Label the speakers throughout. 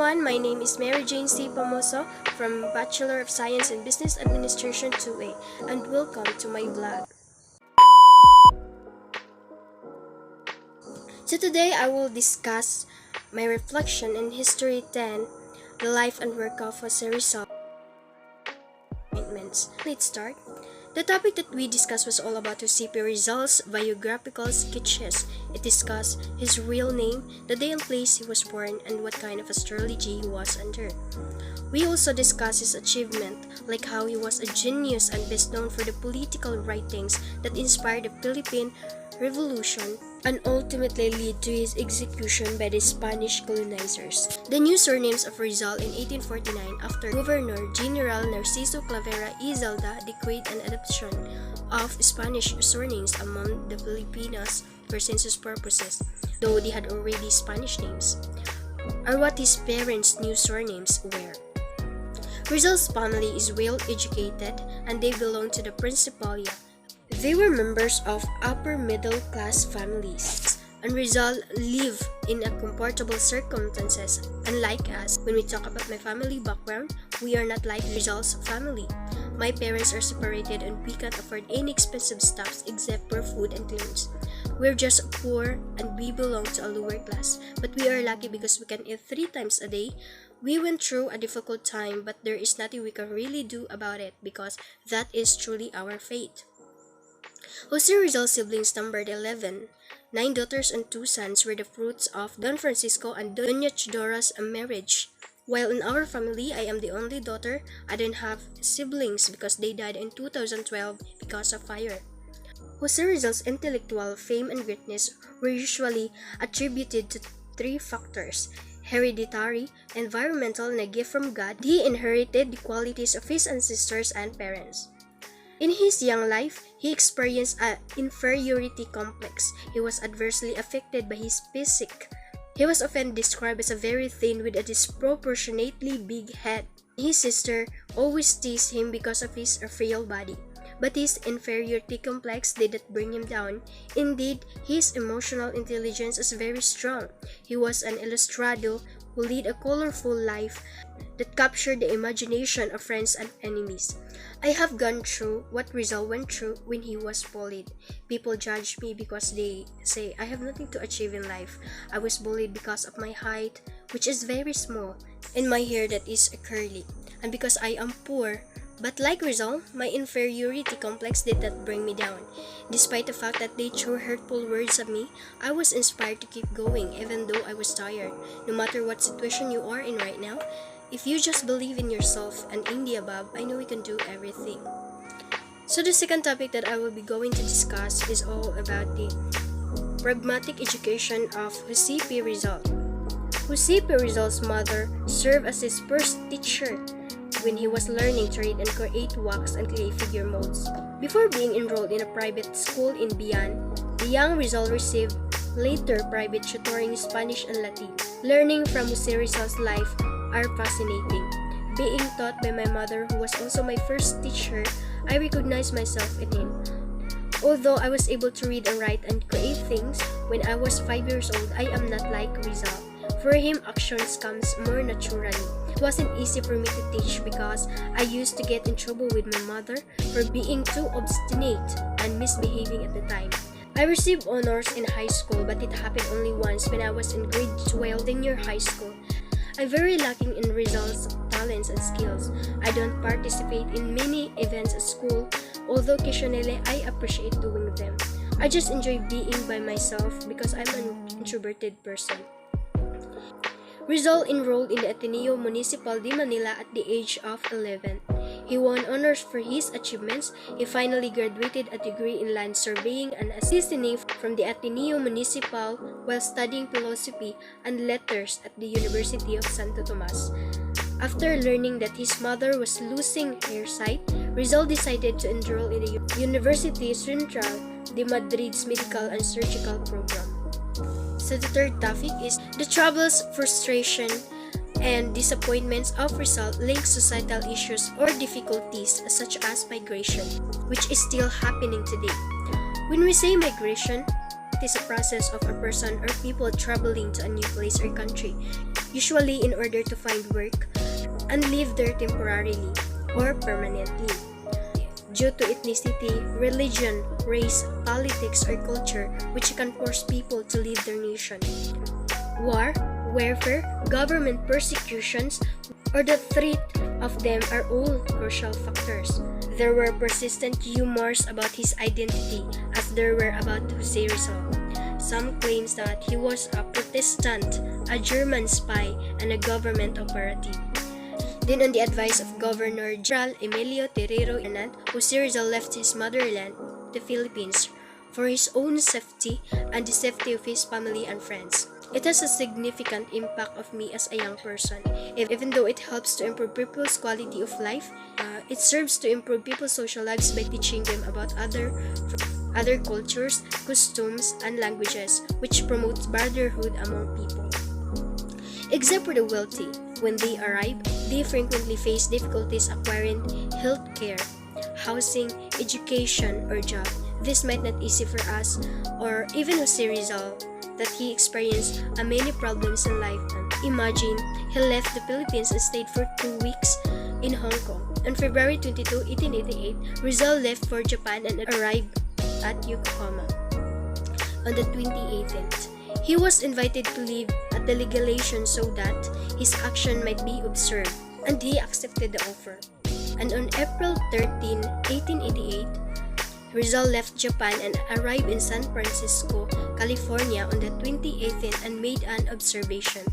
Speaker 1: everyone, my name is Mary Jane C. Pamoso from Bachelor of Science in Business Administration 2A, and welcome to my vlog. So today I will discuss my reflection in History 10, the life and work of Jose Rizal. Let's start. The topic that we discussed was all about Jose Rizal's biographical sketches. It discussed his real name, the day and place he was born, and what kind of astrology he was under. We also discussed his achievement, like how he was a genius and best known for the political writings that inspired the Philippine Revolution and ultimately lead to his execution by the Spanish colonizers. The new surnames of Rizal in 1849 after Governor General Narciso Clavera y Zalda decreed an adoption of Spanish surnames among the Filipinos for census purposes, though they had already Spanish names, are what his parents' new surnames were. Rizal's family is well educated and they belong to the Principalia. They were members of upper middle class families, and Rizal lived in a comfortable circumstances. Unlike us, when we talk about my family background, we are not like Rizal's family. My parents are separated and we can't afford any expensive stuffs except for food and clothes. We're just poor and we belong to a lower class, but we are lucky because we can eat 3 times a day. We went through a difficult time, but there is nothing we can really do about it because that is truly our fate. Jose Rizal's siblings numbered 11. 9 daughters and 2 sons were the fruits of Don Francisco and Doña Chidora's marriage. While in our family, I am the only daughter. I don't have siblings because they died in 2012 because of fire. Jose Rizal's intellectual fame and greatness were usually attributed to 3 factors: hereditary, environmental, and a gift from God. He inherited the qualities of his ancestors and parents. In his young life, he experienced an inferiority complex. He was adversely affected by his physique. He was often described as a very thin with a disproportionately big head. His sister always teased him because of his frail body. But his inferiority complex did not bring him down. Indeed, his emotional intelligence is very strong. He was an ilustrado who led a colorful life that captured the imagination of friends and enemies. I have gone through what Rizal went through when he was bullied. People judge me because they say I have nothing to achieve in life. I was bullied because of my height, which is very small, and my hair that is curly, and because I am poor. But like Rizal, my inferiority complex did not bring me down. Despite the fact that they threw hurtful words at me, I was inspired to keep going even though I was tired. No matter what situation you are in right now, if you just believe in yourself and in the above, I know we can do everything. So the second topic that I will be going to discuss is all about the pragmatic education of Jose P. Rizal. Jose P. Rizal's mother served as his first teacher when he was learning to read and create wax and clay figure molds. Before being enrolled in a private school in Bian, the young Rizal received later private tutoring in Spanish and Latin. Learning from Jose Rizal's life are fascinating. Being taught by my mother, who was also my first teacher, I recognized myself in him. Although I was able to read and write and create things when I was 5 years old, I am not like Rizal. For him, actions comes more naturally. It wasn't easy for me to teach because I used to get in trouble with my mother for being too obstinate and misbehaving at the time. I received honors in high school, but it happened only once when I was in grade 12 in high school. I'm very lacking in Rizal's talents and skills. I don't participate in many events at school, although occasionally I appreciate doing them. I just enjoy being by myself because I'm an introverted person. Rizal enrolled in the Ateneo Municipal de Manila at the age of 11. He won honors for his achievements. He finally graduated a degree in land surveying and assisting from the Ateneo Municipal while studying philosophy and letters at the University of Santo Tomas. After learning that his mother was losing her sight, Rizal decided to enroll in the University Central de Madrid's medical and surgical program. So the third topic is the troubles, frustration, and disappointments of Rizal link societal issues or difficulties such as migration, which is still happening today. When we say migration, it is a process of a person or people traveling to a new place or country, usually in order to find work and live there temporarily or permanently. Due to ethnicity, religion, race, politics, or culture which can force people to leave their nation. War, warfare, government persecutions, or the threat of them are all crucial factors. There were persistent rumors about his identity as there were about Jose Rizal. Some claims that he was a Protestant, a German spy, and a government operative. Then on the advice of Governor General Emilio Terrero Hernandez, Jose Rizal left his motherland, the Philippines, for his own safety and the safety of his family and friends. It has a significant impact of me as a young person. Even though it helps to improve people's quality of life, it serves to improve people's social lives by teaching them about other cultures, customs, and languages, which promotes brotherhood among people. Except for the wealthy, when they arrive, they frequently face difficulties acquiring health care, housing, education, or job. This might not easy for us, or even Jose Rizal, that he experienced many problems in life. Imagine, he left the Philippines and stayed for 2 weeks in Hong Kong. On February 22, 1888, Rizal left for Japan and arrived at Yokohama on the 28th. He was invited to leave at the legation so that his action might be observed, and he accepted the offer. And on April 13, 1888, Rizal left Japan and arrived in San Francisco, California on the 28th and made an observation.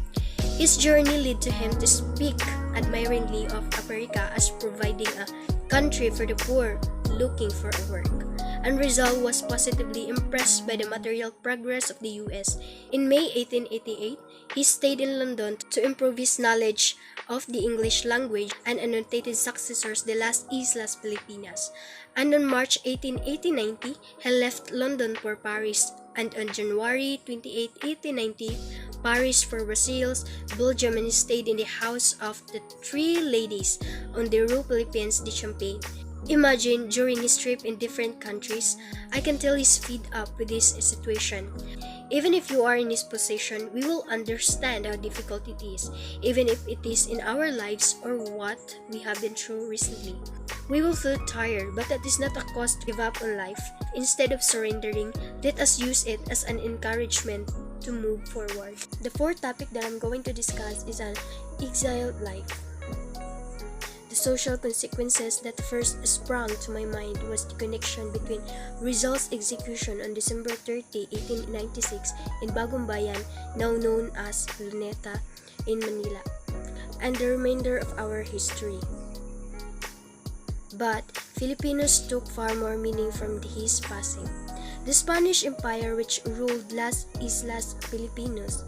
Speaker 1: His journey led to him to speak admiringly of America as providing a country for the poor looking for a work. And Rizal was positively impressed by the material progress of the US. In May 1888, he stayed in London to improve his knowledge of the English language and annotated successors de las Islas Filipinas. And on March 18, 1890, he left London for Paris, and on January 28, 1890, Paris for Brussels, Belgium, and stayed in the house of the three ladies on the Rue Philippines de Champagne. Imagine, during his trip in different countries, I can tell he's fed up with this situation. Even if you are in his position, we will understand how difficult it is, even if it is in our lives or what we have been through recently. We will feel tired, but that is not a cause to give up on life. Instead of surrendering, let us use it as an encouragement to move forward. The fourth topic that I'm going to discuss is an exiled life. The social consequences that first sprang to my mind was the connection between Rizal's execution on December 30, 1896 in Bagong Bayan, now known as Luneta, in Manila, and the remainder of our history. But Filipinos took far more meaning from his passing. The Spanish Empire, which ruled Las Islas Filipinas,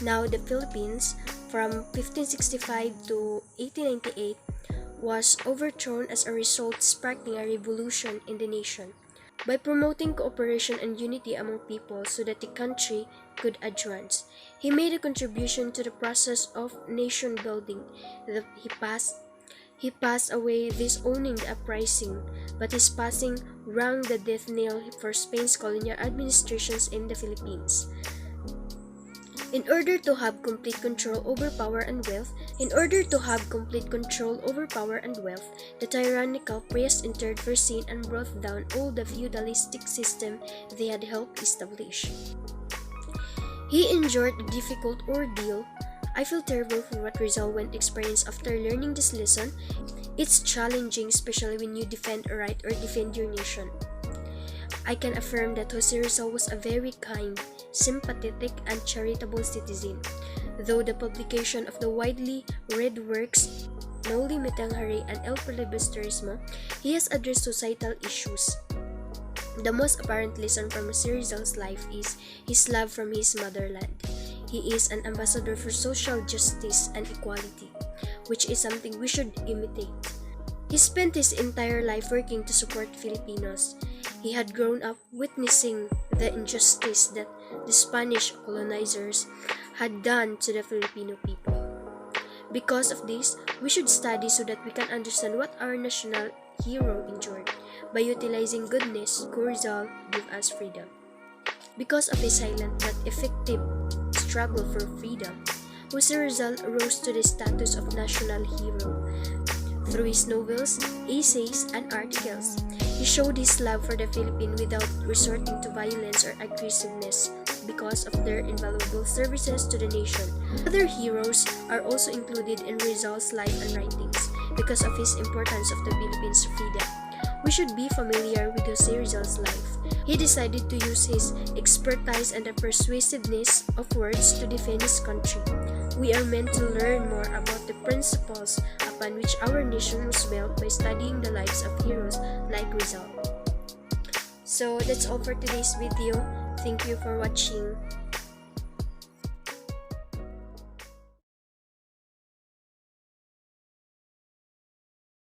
Speaker 1: now the Philippines, from 1565 to 1898, was overthrown as a result, sparking a revolution in the nation. By promoting cooperation and unity among people so that the country could advance, he made a contribution to the process of nation building. He passed away disowning the uprising, but his passing rang the death knell for Spain's colonial administrations in the Philippines. In order to have complete control over power and wealth, the tyrannical priests intervened and brought down all the feudalistic system they had helped establish. He endured a difficult ordeal. I feel terrible for what Rizal went experience after learning this lesson. It's challenging, especially when you defend a right or defend your nation. I can affirm that Jose Rizal was a very kind, sympathetic, and charitable citizen. Though the publication of the widely read works No Limitang Hari and El Filibusterismo, he has addressed societal issues. The most apparent lesson from Jose Rizal's life is his love from his motherland. He is an ambassador for social justice and equality, which is something we should imitate. He spent his entire life working to support Filipinos. He had grown up witnessing the injustice that the Spanish colonizers had done to the Filipino people. Because of this, we should study so that we can understand what our national hero endured. By utilizing goodness, Rizal gave us freedom. Because of his silent but effective struggle for freedom, Jose Rizal rose to the status of national hero. Through his novels, essays, and articles, he showed his love for the Philippines without resorting to violence or aggressiveness because of their invaluable services to the nation. Other heroes are also included in Rizal's life and writings because of his importance of the Philippines' freedom. We should be familiar with Jose Rizal's life. He decided to use his expertise and the persuasiveness of words to defend his country. We are meant to learn more about the principles upon which our nation was built by studying the lives of heroes like Rizal. So that's all for today's video. Thank you for watching.